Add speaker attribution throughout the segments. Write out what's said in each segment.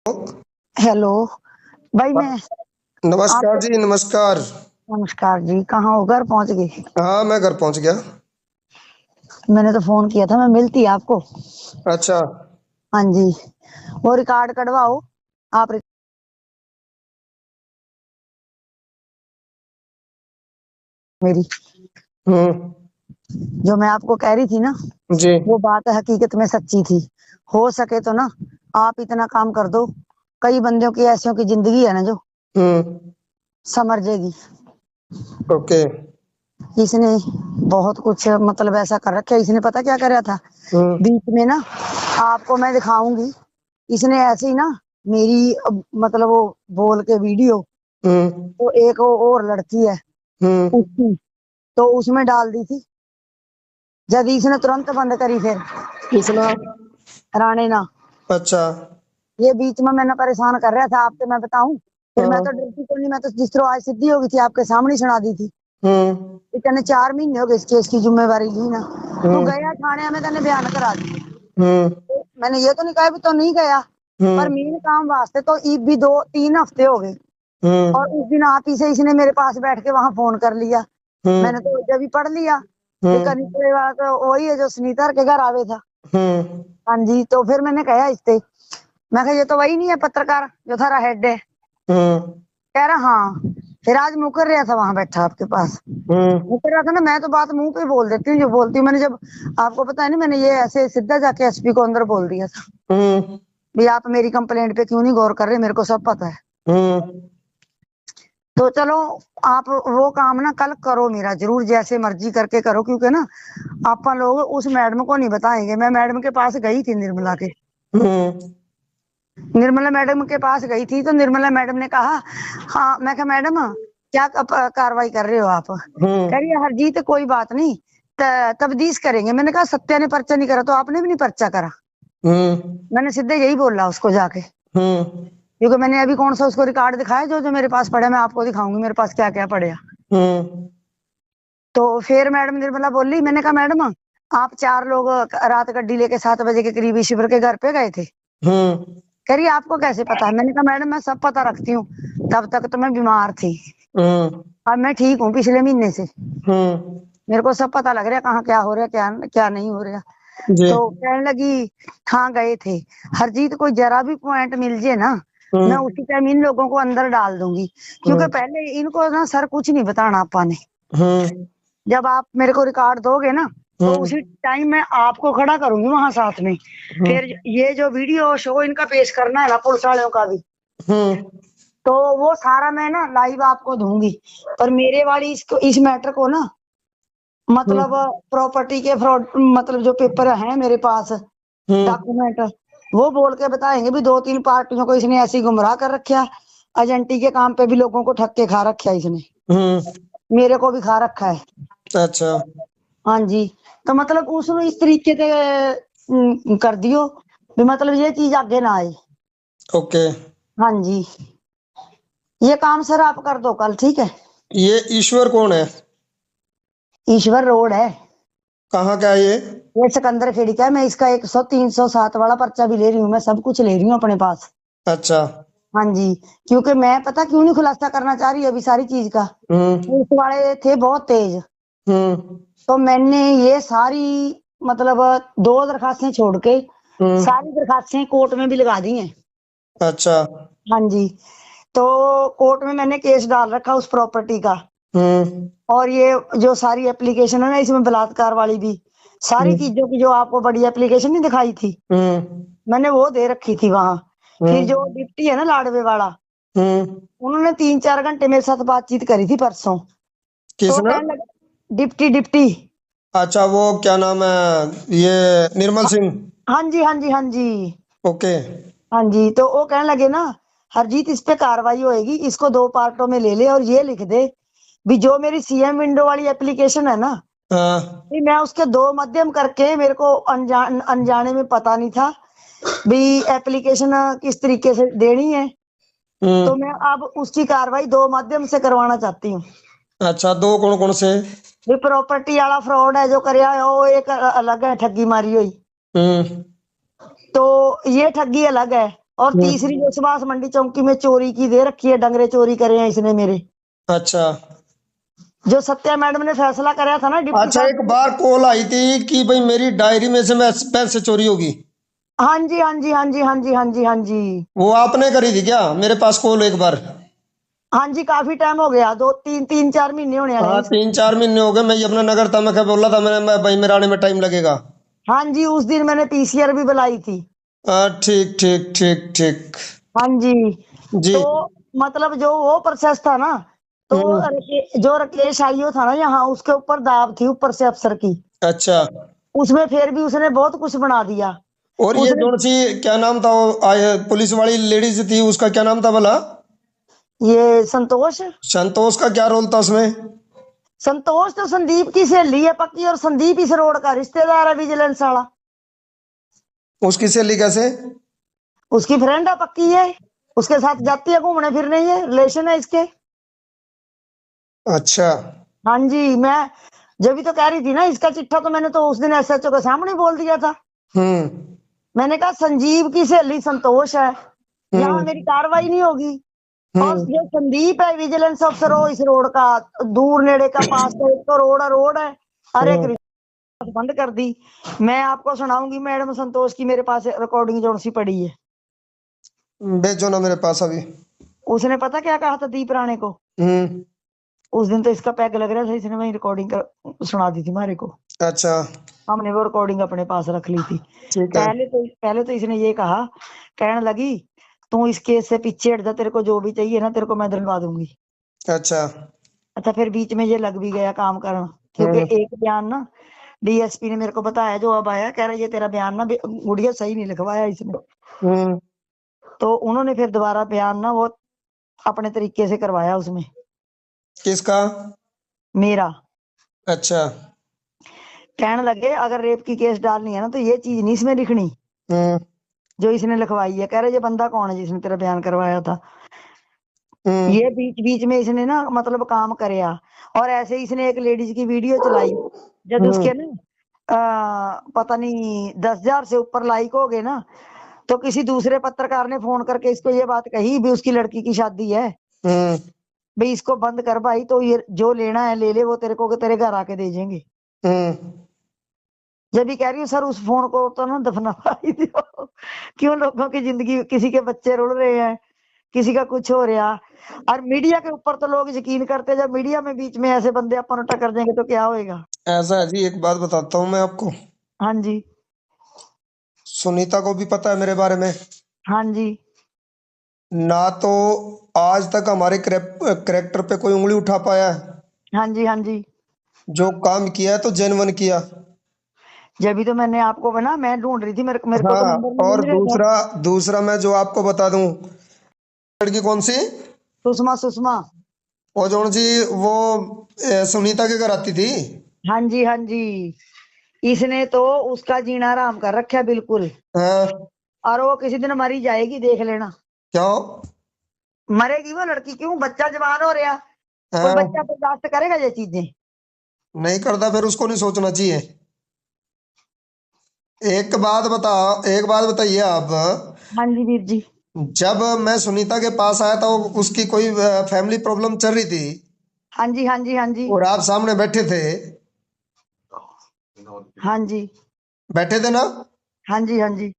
Speaker 1: Hello भाई मैं
Speaker 2: नमस्कार
Speaker 1: आपको
Speaker 2: जी, नमस्कार।
Speaker 1: नमस्कार जी। कहाँ हो? घर पहुंच गए?
Speaker 2: हाँ, मैं घर पहुंच गया।
Speaker 1: मैंने तो फोन किया था, मैं मिलती आपको।
Speaker 2: अच्छा।
Speaker 1: हाँ जी। वो रिकॉर्ड कढ़वाओ आप मेरी
Speaker 2: हम्म।
Speaker 1: जो मैं आपको कह रही थी ना,
Speaker 2: जी।
Speaker 1: वो बात हकीकत में सच्ची थी। हो सके तो ना आप इतना काम कर दो, कई बंदों की ऐसियों की जिंदगी है ना जो
Speaker 2: हम्म।
Speaker 1: समझ जाएगी।
Speaker 2: ओके।
Speaker 1: इसने बहुत कुछ मतलब ऐसा कर रखा है। इसने पता क्या कर रहा था
Speaker 2: हम्म।
Speaker 1: बीच में ना, आपको मैं दिखाऊंगी। इसने ऐसे ही ना मेरी मतलब वो बोल के वीडियो,
Speaker 2: हम्म।
Speaker 1: तो एक वो और लड़की है
Speaker 2: हम्म।
Speaker 1: उसकी, तो उसमें डाल दी थी। जब इसने तुरंत बंद करी फिर
Speaker 2: किसना?
Speaker 1: राणे ना।
Speaker 2: अच्छा।
Speaker 1: ये बीच में मैंने परेशान कर रहा था आपसे, मैं बताऊं। फिर मैं तो
Speaker 2: हाँ।
Speaker 1: डरती तो नहीं, मैं तो जिस तरह आज सिद्धि हो गई थी आपके सामने ही सुना दी थी।
Speaker 2: हम्म।
Speaker 1: इतने 4 महीने हो गए इस केस की जिम्मेवारी ली ना। तू
Speaker 2: हम्म।
Speaker 1: गया थाने में, तेने बयान करा दिया।
Speaker 2: हम्म।
Speaker 1: मैंने ये तो नहीं कहा भी तो नहीं गया, पर
Speaker 2: हम्म।
Speaker 1: मेन काम वास्ते तो ईद भी 2-3 हफ्ते हो गए। और
Speaker 2: हम्म।
Speaker 1: उस दिन आप ही से इसने मेरे पास बैठ के वहां फोन कर लिया। मैंने
Speaker 2: हम्म।
Speaker 1: तो जब ही पढ़ लिया कि कहीं
Speaker 2: हम्म।
Speaker 1: कोई बात वही है जो सुनीता के घर आवे था।
Speaker 2: हम्म।
Speaker 1: हाँ जी, तो फिर मैंने कहा इससे, मैं कहा ये तो वही नहीं है पत्रकार जो थारा हेड है।
Speaker 2: हम्म।
Speaker 1: कह रहा हाँ। फिर आज मुकर रहा था वहां बैठा आपके पास,
Speaker 2: हम्म।
Speaker 1: मुकर रहा था ना। मैं तो बात मुंह पे बोल देती हूँ जो बोलती हूँ। मैंने जब आपको पता है ना, मैंने ये ऐसे सीधा जाके एसपी को अंदर बोल दिया था
Speaker 2: हम्म।
Speaker 1: भी आप मेरी कंप्लेंट पे क्यों नहीं गौर कर रहे, मेरे को सब पता है।
Speaker 2: हम्म।
Speaker 1: तो चलो, आप वो काम ना कल करो मेरा जरूर, जैसे मर्जी करके करो, क्योंकि ना आपा लोग उस मैडम को नहीं बताएंगे। मैं मैडम के पास गई थी, निर्मला के।
Speaker 2: हम्म।
Speaker 1: निर्मला मैडम के पास गई थी तो निर्मला मैडम ने कहा, हाँ। मैं कहा मैडम क्या कार्रवाई कर रहे हो आप? कह रही है हरजीत कोई बात नहीं, तब्दीश करेंगे। मैंने कहा सत्या ने पर्चा नहीं करा तो आपने भी नहीं पर्चा करा।
Speaker 2: हम्म।
Speaker 1: मैंने सीधे यही बोला उसको जाके,
Speaker 2: हम्म।
Speaker 1: क्योंकि मैंने अभी कौन सा उसको रिकॉर्ड दिखाया जो जो मेरे पास पड़ा, मैं आपको दिखाऊंगी मेरे पास क्या क्या पड़े।
Speaker 2: हम्म।
Speaker 1: तो फिर मैडम निर्मला बोली, मैंने कहा मैडम आप 4 लोग रात गड्डी लेके 7 बजे के करीब ईश्वर के घर पे गए थे।
Speaker 2: हम्म।
Speaker 1: कह रही आपको कैसे पता है? मैंने कहा मैडम मैं सब पता रखती हूँ, तब तक तो मैं बीमार थी,
Speaker 2: हम्म।
Speaker 1: अब मैं ठीक हूँ पिछले महीने से।
Speaker 2: हम्म।
Speaker 1: मेरे को सब पता लग रहा है कहाँ क्या हो रहा है, क्या क्या नहीं हो रहा।
Speaker 2: जी।
Speaker 1: तो कहने लगी हाँ गए थे। हरजीत कोई जरा भी पॉइंट मिल जाए ना, मैं
Speaker 2: हम्म।
Speaker 1: उसी टाइम इन लोगों को अंदर डाल दूंगी। क्योंकि
Speaker 2: हम्म।
Speaker 1: पहले इनको ना सर कुछ नहीं बताना आपा ने।
Speaker 2: हम्म।
Speaker 1: जब आप मेरे को रिकॉर्ड दोगे ना, तो
Speaker 2: हम्म।
Speaker 1: उसी टाइम मैं आपको खड़ा करूंगी वहां साथ में। फिर
Speaker 2: हम्म।
Speaker 1: ये जो वीडियो शो इनका पेश करना है ना पुलिस वालों का भी,
Speaker 2: हम्म।
Speaker 1: तो वो सारा मैं ना लाइव आपको दूंगी। पर मेरे वाली इसको इस मैटर को ना, मतलब
Speaker 2: हम्म।
Speaker 1: प्रॉपर्टी के फ्रॉड, मतलब जो पेपर है मेरे पास
Speaker 2: हम्म।
Speaker 1: डॉक्यूमेंट, वो बोल के बताएंगे भी 2-3 पार्टियों को इसने ऐसी गुमराह कर रखा। एजेंटी के काम पे भी लोगों को ठग के खा रखा है इसने,
Speaker 2: हम्म।
Speaker 1: मेरे को भी खा रखा है।
Speaker 2: अच्छा।
Speaker 1: हाँ जी। तो मतलब उसने इस तरीके से कर दियो भी मतलब ये चीज आगे ना आए।
Speaker 2: ओके।
Speaker 1: हाँ जी। ये काम सर आप कर दो कल, ठीक है?
Speaker 2: ये ईश्वर कौन है?
Speaker 1: ईश्वर रोड है,
Speaker 2: कहाँ का है ये?
Speaker 1: ये सिकंदर खेड़ी का है। मैं इसका 100-307 वाला पर्चा भी ले रही हूँ, मैं सब कुछ ले रही हूँ अपने पास।
Speaker 2: अच्छा।
Speaker 1: हाँ जी। क्योंकि मैं पता क्यों नहीं खुलासा करना चाह रही अभी सारी चीज का,
Speaker 2: हम्म।
Speaker 1: पुलिस वाले थे बहुत तेज।
Speaker 2: हम्म।
Speaker 1: तो मैंने ये सारी मतलब 2 दरखास्तें छोड़ के
Speaker 2: हम्म।
Speaker 1: सारी दरखास्तें कोर्ट में भी लगा दी हैं।
Speaker 2: अच्छा।
Speaker 1: हाँ जी। तो कोर्ट में मैंने केस डाल रखा उस प्रॉपर्टी का।
Speaker 2: हम्म।
Speaker 1: और ये जो सारी एप्लीकेशन है ना इसमें बलात्कार वाली भी, सारी
Speaker 2: हम्म।
Speaker 1: चीजों की जो आपको बड़ी एप्लीकेशन नहीं दिखाई थी,
Speaker 2: हम्म।
Speaker 1: मैंने वो दे रखी थी वहां। फिर जो
Speaker 2: हम्म।
Speaker 1: डिप्टी है ना लाडवे वाला,
Speaker 2: हम्म।
Speaker 1: उन्होंने 3-4 घंटे मेरे साथ बातचीत करी थी परसों। तो
Speaker 2: किसने?
Speaker 1: कहने लगे डिप्टी डिप्टी।
Speaker 2: अच्छा, वो क्या नाम है ये? निर्मल
Speaker 1: हाँ
Speaker 2: सिंह।
Speaker 1: हाँ जी, हाँ जी, हाँ जी।
Speaker 2: ओके।
Speaker 1: हाँ जी, तो वो कहने लगे ना हरजीत इस पे कार्रवाई होएगी, इसको 2 पार्टों में ले ले और ये लिख दे भी जो मेरी सीएम विंडो वाली एप्लीकेशन है ना,
Speaker 2: हाँ।
Speaker 1: भी मैं उसके 2 माध्यम करके, मेरे को अनजाने में पता नहीं था भी एप्लीकेशन किस तरीके से देनी है। तो
Speaker 2: हम्म।
Speaker 1: मैं अब उसकी कार्रवाई 2 माध्यम से करवाना चाहती हूँ।
Speaker 2: अच्छा, दो कौन कौन से?
Speaker 1: भी प्रॉपर्टी वाला फ्रॉड है जो करया है वो एक अलग है, ठगी मारी हुई।
Speaker 2: हम्म।
Speaker 1: तो ये ठगी अलग है। और तीसरी जो सुभाष मंडी चौकी में चोरी की दे रखी है, डंगरे चोरी करे हैं इसने मेरे।
Speaker 2: अच्छा
Speaker 1: जो सत्या मैडम ने फैसला कराया था ना डिप्टी
Speaker 2: अच्छा, एक
Speaker 1: साहब।
Speaker 2: बार कॉल आई थी कि भाई मेरी डायरी में से मैं पैसे चोरी होगी।
Speaker 1: हाँ जी हाँ जी हाँ जी हाँ जी हाँ जी हाँ जी
Speaker 2: वो आपने करी थी क्या? मेरे पास कॉल एक बार।
Speaker 1: हाँ जी, काफी टाइम हो गया, 2 3 4 महीने होने वाले
Speaker 2: हाँ
Speaker 1: हैं।
Speaker 2: 3 4 महीने हो गए। मैं यमुना नगर था, मैं क्या बोला था मैंने, मैं भाई मेरे आने में टाइम लगेगा।
Speaker 1: हाँ जी, उस दिन मैंने पीसीआर भी बुलाई थी।
Speaker 2: ठीक ठीक ठीक ठीक।
Speaker 1: हाँ जी।
Speaker 2: जी।
Speaker 1: तो मतलब जो वो प्रोसेस था ना, तो
Speaker 2: हम्म।
Speaker 1: जो राकेश आईओ था ना यहाँ, उसके ऊपर दाब थी ऊपर से अफसर की।
Speaker 2: अच्छा।
Speaker 1: उसमें फिर भी उसने बहुत कुछ बना दिया।
Speaker 2: और ये
Speaker 1: उसने
Speaker 2: जोन सी क्या नाम था वो पुलिस वाली लेडीज थी, उसका क्या नाम था भला?
Speaker 1: ये संतोष।
Speaker 2: संतोष का क्या रोल था उसमें?
Speaker 1: संतोष तो संदीप की सहेली है पक्की, और संदीप इस रोड का रिश्तेदार है, विजिलेंस वाला।
Speaker 2: उसकी सहेली कैसे?
Speaker 1: उसकी फ्रेंड है पक्की है, उसके साथ जाती है घूमने फिरने, ये रिलेशन है इसके।
Speaker 2: अच्छा।
Speaker 1: हाँ जी, मैं जब भी तो कह रही थी ना, इसका चिट्ठा तो मैंने तो उस दिन एसएचओ के सामने बोल दिया था।
Speaker 2: हम्म
Speaker 1: मैंने कहा संजीव की सहेली संतोष है, यहाँ मेरी
Speaker 2: हम्म
Speaker 1: कार्रवाई नहीं होगी। और
Speaker 2: हम्म
Speaker 1: जो संदीप है विजिलेंस अफसर हो इस रोड का, दूर नेड़े का पास का, एक तो रोड है, हर एक
Speaker 2: हम्म।
Speaker 1: रिश्तेदार बंद कर दी। मैं आपको सुनाऊंगी मैडम संतोष की, मेरे पास रिकॉर्डिंग जो सी पड़ी है।
Speaker 2: भेजो ना मेरे पास अभी।
Speaker 1: उसने पता क्या कहा था दीप राणे को?
Speaker 2: हम्म।
Speaker 1: उस दिन तो इसका पैग लग रहा था, इसने वही रिकॉर्डिंग कर सुना दी थी हमारे को।
Speaker 2: अच्छा।
Speaker 1: हमने वो रिकॉर्डिंग अपने पास रख ली थी।
Speaker 2: ठीक है।
Speaker 1: पहले तो इसने ये कहा, कहने लगी तू इस केस से पीछे हट जा, तेरे को जो भी चाहिए ना तेरे को मैं दिलवा दूंगी।
Speaker 2: अच्छा।
Speaker 1: अच्छा, फिर बीच में ये लग भी गया काम करना, क्योंकि
Speaker 2: हम्म
Speaker 1: एक बयान ना डीएसपी ने मेरे को बताया, जो अब आया, कह रहा ये तेरा बयान ना गुड़िया सही नहीं लिखवाया इसने।
Speaker 2: हम्म।
Speaker 1: तो उन्होंने फिर दोबारा बयान ना वो अपने तरीके से करवाया उसमें,
Speaker 2: किसका?
Speaker 1: मेरा।
Speaker 2: अच्छा।
Speaker 1: कहने लगे अगर रेप की केस डालनी है ना तो ये चीज नहीं इसमें लिखनी
Speaker 2: हम्म
Speaker 1: जो इसने लिखवाई है। कह रहे ये बंदा कौन है जिसने तेरा बयान करवाया था?
Speaker 2: हम्म
Speaker 1: ये बीच बीच में इसने ना मतलब काम करया। और ऐसे ही इसने एक लेडीज की वीडियो चलाई, जब
Speaker 2: हम्म
Speaker 1: उसके ना पता नहीं 10,000 से ऊपर लाइक हो गए ना, तो किसी दूसरे पत्रकार ने फोन करके इसको ये बात कही भी उसकी लड़की की शादी है,
Speaker 2: हम्म
Speaker 1: भाई इसको बंद कर भाई, तो ये जो लेना है ले ले, वो तेरे को तेरे घर आके दे देंगे।
Speaker 2: हम्म।
Speaker 1: जब भी कह रही हूँ सर उस फोन को तो ना दफना ही दो, क्यों लोगों की जिंदगी, किसी के बच्चे रुल रहे हैं, किसी का कुछ हो रहा। और मीडिया के ऊपर तो लोग यकीन करते, जब मीडिया में बीच में ऐसे बंदे अपन उल्टा कर देंगे तो क्या होएगा।
Speaker 2: ऐसा है जी, एक बात बताता हूँ मैं आपको।
Speaker 1: हाँ जी
Speaker 2: सुनीता को भी पता है मेरे बारे में।
Speaker 1: हाँ जी
Speaker 2: ना तो आज तक हमारे करेक्टर पे कोई उंगली उठा पाया है।
Speaker 1: हाँ जी हाँ जी।
Speaker 2: जो काम किया है तो जेन्युइन किया।
Speaker 1: जब भी तो मैंने आपको बना, मैं ढूंढ रही थी, मेरे को तो
Speaker 2: हाँ।
Speaker 1: नंबर मिल
Speaker 2: और
Speaker 1: नहीं रहा था।
Speaker 2: दूसरा दूसरा मैं जो आपको बता दूं, लड़की कौन सी?
Speaker 1: सुषमा सुषमा।
Speaker 2: वो जो जी, वो सुनीता के घर आती थी।
Speaker 1: हाँ जी हाँ जी। इसने तो उसका जीना आराम कर रखा बिल्कुल।
Speaker 2: हाँ।
Speaker 1: और वो किसी दिन मरी जाएगी, देख लेना।
Speaker 2: क्यों?
Speaker 1: मरेगी वो लड़की, क्यों? बच्चा जवान हो रहा, कोई बच्चा
Speaker 2: हाँ।
Speaker 1: बर्दाश्त करेगा ये चीजें?
Speaker 2: नहीं करता फिर उसको नहीं सोचना चाहिए। एक बात बताइए आप।
Speaker 1: हाँ जी वीर जी।
Speaker 2: जब मैं सुनीता के पास आया था, उसकी कोई फैमिली प्रॉब्लम चल रही थी
Speaker 1: हाँ जी हाँ जी हाँ जी
Speaker 2: और आप सामने बैठे थे।
Speaker 1: हाँ जी
Speaker 2: बैठे थे ना?
Speaker 1: हाँ जी हाँ जी।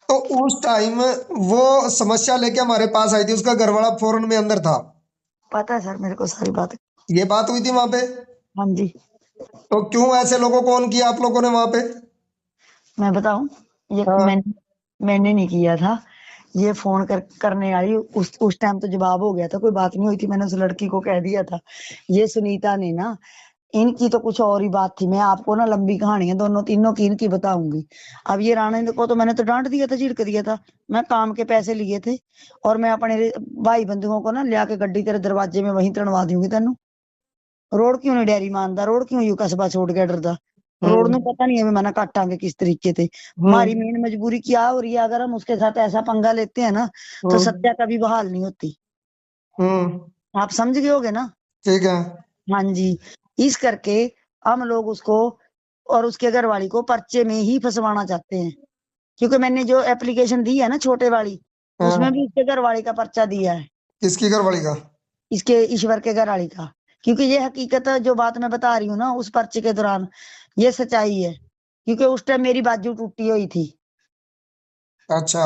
Speaker 2: तो उस टाइम वो समस्या लेके हमारे पास आई थी, उसका घरवाला फौरन में अंदर था।
Speaker 1: पता है सर मेरे को सारी बात।
Speaker 2: ये बात हुई थी वहां पे।
Speaker 1: हाँ जी।
Speaker 2: तो क्यों ऐसे लोगों को ऑन किया आप लोगों ने वहां पे?
Speaker 1: मैं बताऊं, ये
Speaker 2: हाँ।
Speaker 1: मैंने नहीं किया था। ये फोन करने आई, उस टाइम तो जवाब हो गया था, कोई बात नहीं हुई थी, मैंने उस लड़की को कह दिया था। ये सुनीता ने ना, इनकी तो कुछ और ही बात थी। मैं आपको ना लंबी कहानी है दोनों तीनों की इनकी बताऊंगी। अब ये राणा को तो मैंने तो डांट दिया था, झिड़क दिया था। मैं काम के पैसे लिए थे, और मैं अपने भाई बंधुओं को ना लिया के गड्डी तेरे दरवाजे में वहीं तड़वा दूंगी तेनू। रोड क्यों नहीं डेरी मानदा, रोड क्यों यू कस्बा छोड़ के डरदा? रोड ਨੂੰ
Speaker 2: हम्म
Speaker 1: पता नहीं है मना काटांगे किस तरीके से। हमारी
Speaker 2: हम्म
Speaker 1: मेन मजबूरी क्या हो रही है, अगर हम उसके साथ ऐसा पंगा लेते हैं ना, तो
Speaker 2: हम्म
Speaker 1: सत्या कभी बहाल नहीं होती।
Speaker 2: हम्म।
Speaker 1: आप समझ गए होगे ना?
Speaker 2: ठीक है।
Speaker 1: हाँ जी। इस करके हम लोग उसको और उसके घर वाली को पर्चे में ही फंसवाना चाहते हैं, क्योंकि मैंने जो एप्लीकेशन दी है ना छोटे वाली, उसमें भी इसके घरवाली का पर्चा दिया है,
Speaker 2: किसकी घरवाली का?
Speaker 1: इसके ईश्वर के घरवाली का। क्योंकि ये हकीकत है, जो बात मैं बता रही हूँ ना उस पर्चे के दौरान, ये सच्चाई है। क्योंकि उस टाइम मेरी बाजू टूटी हुई थी।
Speaker 2: अच्छा।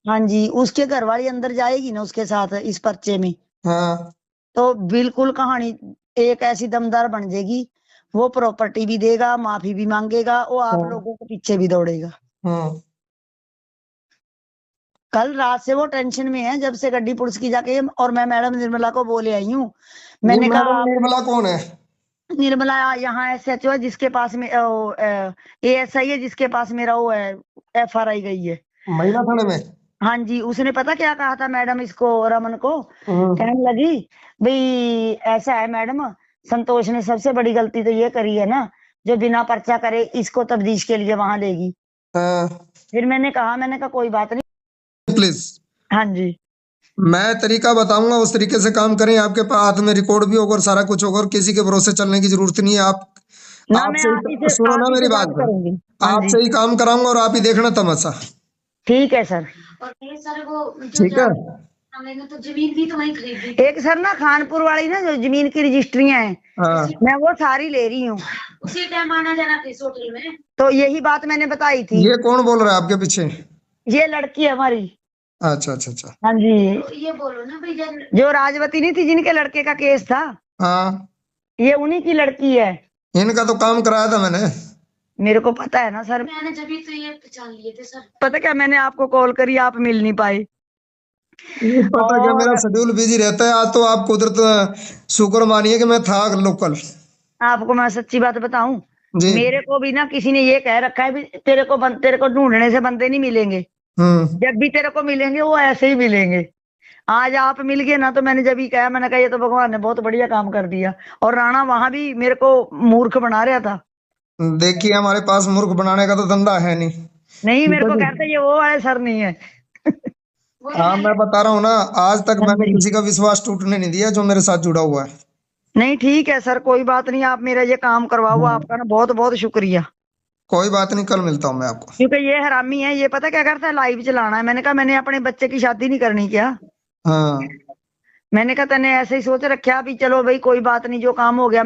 Speaker 1: हाँ जी, उसके घरवाली अंदर जाएगी ना उसके साथ इस पर्चे में,
Speaker 2: हाँ।
Speaker 1: तो बिल्कुल कहानी एक ऐसी दमदार बन जाएगी। वो प्रॉपर्टी भी देगा, माफी भी मांगेगा, वो आप
Speaker 2: हाँ।
Speaker 1: लोगों के पीछे भी दौड़ेगा।
Speaker 2: हाँ।
Speaker 1: कल रात से वो टेंशन में है, जब से गड्डी पुलिस की जाके, और मैं मैडम निर्मला को बोले आई हूँ।
Speaker 2: ये
Speaker 1: मैंने
Speaker 2: मैडम
Speaker 1: कहा आप,
Speaker 2: निर्मला कौन है?
Speaker 1: निर्मला यहाँ SHO है जिसके पास में ASI है जिसके पास मेरा वो है, FRI गई है।
Speaker 2: महिला थाने में?
Speaker 1: हाँ जी, उसने पता क्या कहा था मैडम इसको, रमन को, कहने लगी भाई ऐसा है मैडम, संतोष ने सबसे बड़ी गलती तो ये करी है ना, जो बिना पर्चा करे इसको तफ्तीश के लिए वहां लेगी।
Speaker 2: हाँ।
Speaker 1: फिर मैंने कहा कोई बात नहीं।
Speaker 2: प्लीज,
Speaker 1: हाँ जी।
Speaker 2: मैं तरीका बताऊंगा, उस तरीके से काम करें। आपके पास हाथ में रिकॉर्ड भी होगा और सारा कुछ होगा, और किसी के भरोसे चलने की जरूरत नहीं है।
Speaker 1: ना मैं
Speaker 2: आपसे ही सुनो
Speaker 1: आप
Speaker 2: ना
Speaker 1: ही
Speaker 2: मेरी
Speaker 1: से बात
Speaker 2: बात,
Speaker 1: करूंगी। हाँ जी,
Speaker 2: आपसे ही काम कराऊंगा और आप ही देखना तमाशा।
Speaker 1: ठीक है सर।
Speaker 3: और ये सर वो जो
Speaker 2: ठीक है।
Speaker 3: मैंने तो जमीन भी तो वहीं खरीदी।
Speaker 1: एक सर ना खानपुर वाली ना जो जमीन की रजिस्ट्रियां हैं,
Speaker 2: हाँ।
Speaker 1: मैं वो सारी ले रही हूँ।
Speaker 3: उसी टाइम आना जाना था इस होटल में।
Speaker 1: तो यही बात मैंने बताई थी।
Speaker 2: ये कौन बोल रहा है आपके पीछे?
Speaker 1: ये लड़की है हमारी।
Speaker 2: अच्छा अच्छा अच्छा।
Speaker 1: हाँ जी,
Speaker 3: तो ये बोलो ना भाई
Speaker 1: जो राजवती नहीं थी जिनके लड़के का केस था,
Speaker 2: हाँ,
Speaker 1: ये उन्हीं की लड़की है।
Speaker 2: इनका तो काम कराया था मैंने।
Speaker 1: मेरे को पता है ना सर।
Speaker 3: मैंने जब तो ये पहचान लिए थे सर।
Speaker 1: पता क्या, मैंने आपको कॉल करी, आप मिल नहीं पाए।
Speaker 2: ये पता क्या, मेरा
Speaker 1: और
Speaker 2: शेड्यूल बिजी रहता है। आज तो आप कुदरत शुक्र मानिए कि मैं था लोकल।
Speaker 1: आपको मैं सच्ची बात बताऊं,
Speaker 2: जी।
Speaker 1: मेरे को भी ना किसी ने ये कह रखा है भी तेरे को ढूंढने से बंदे नहीं मिलेंगे।
Speaker 2: हम्म।
Speaker 1: जब भी तेरे को मिलेंगे वो ऐसे ही मिलेंगे। आज आप मिल गए ना, तो मैंने जब ही कहा, मैंने कहा ये तो भगवान ने बहुत बढ़िया काम कर दिया। और राणा वहां भी मेरे को मूर्ख बना रहा था।
Speaker 2: देखिए, हमारे पास मूर्ख बनाने का तो धंधा है नहीं।
Speaker 1: नहीं,
Speaker 2: ठीक
Speaker 1: मेरे
Speaker 2: है
Speaker 1: को
Speaker 2: जी।
Speaker 1: कहते ये वो वाले सर नहीं है।
Speaker 2: हाँ, मैं बता रहा हूँ ना, आज तक
Speaker 1: हाँ
Speaker 2: मैंने
Speaker 1: जी।
Speaker 2: किसी का विश्वास टूटने नहीं दिया जो मेरे साथ जुड़ा हुआ है।
Speaker 1: नहीं ठीक है सर, कोई बात नहीं, आप मेरा ये काम करवाओ,
Speaker 2: हाँ।
Speaker 1: आपका ना बहुत बहुत शुक्रिया।
Speaker 2: कोई बात नहीं, कल मिलता हूँ मैं आपको।
Speaker 1: क्योंकि ये हरामी है, ये पता क्या करता है, लाइव चलाना है। मैंने कहा मैंने अपने बच्चे की शादी नहीं करनी क्या।
Speaker 2: हाँ।
Speaker 1: मैंने कहा तने ऐसे ही सोच रखा भी, चलो भाई कोई बात नहीं, जो काम हो गया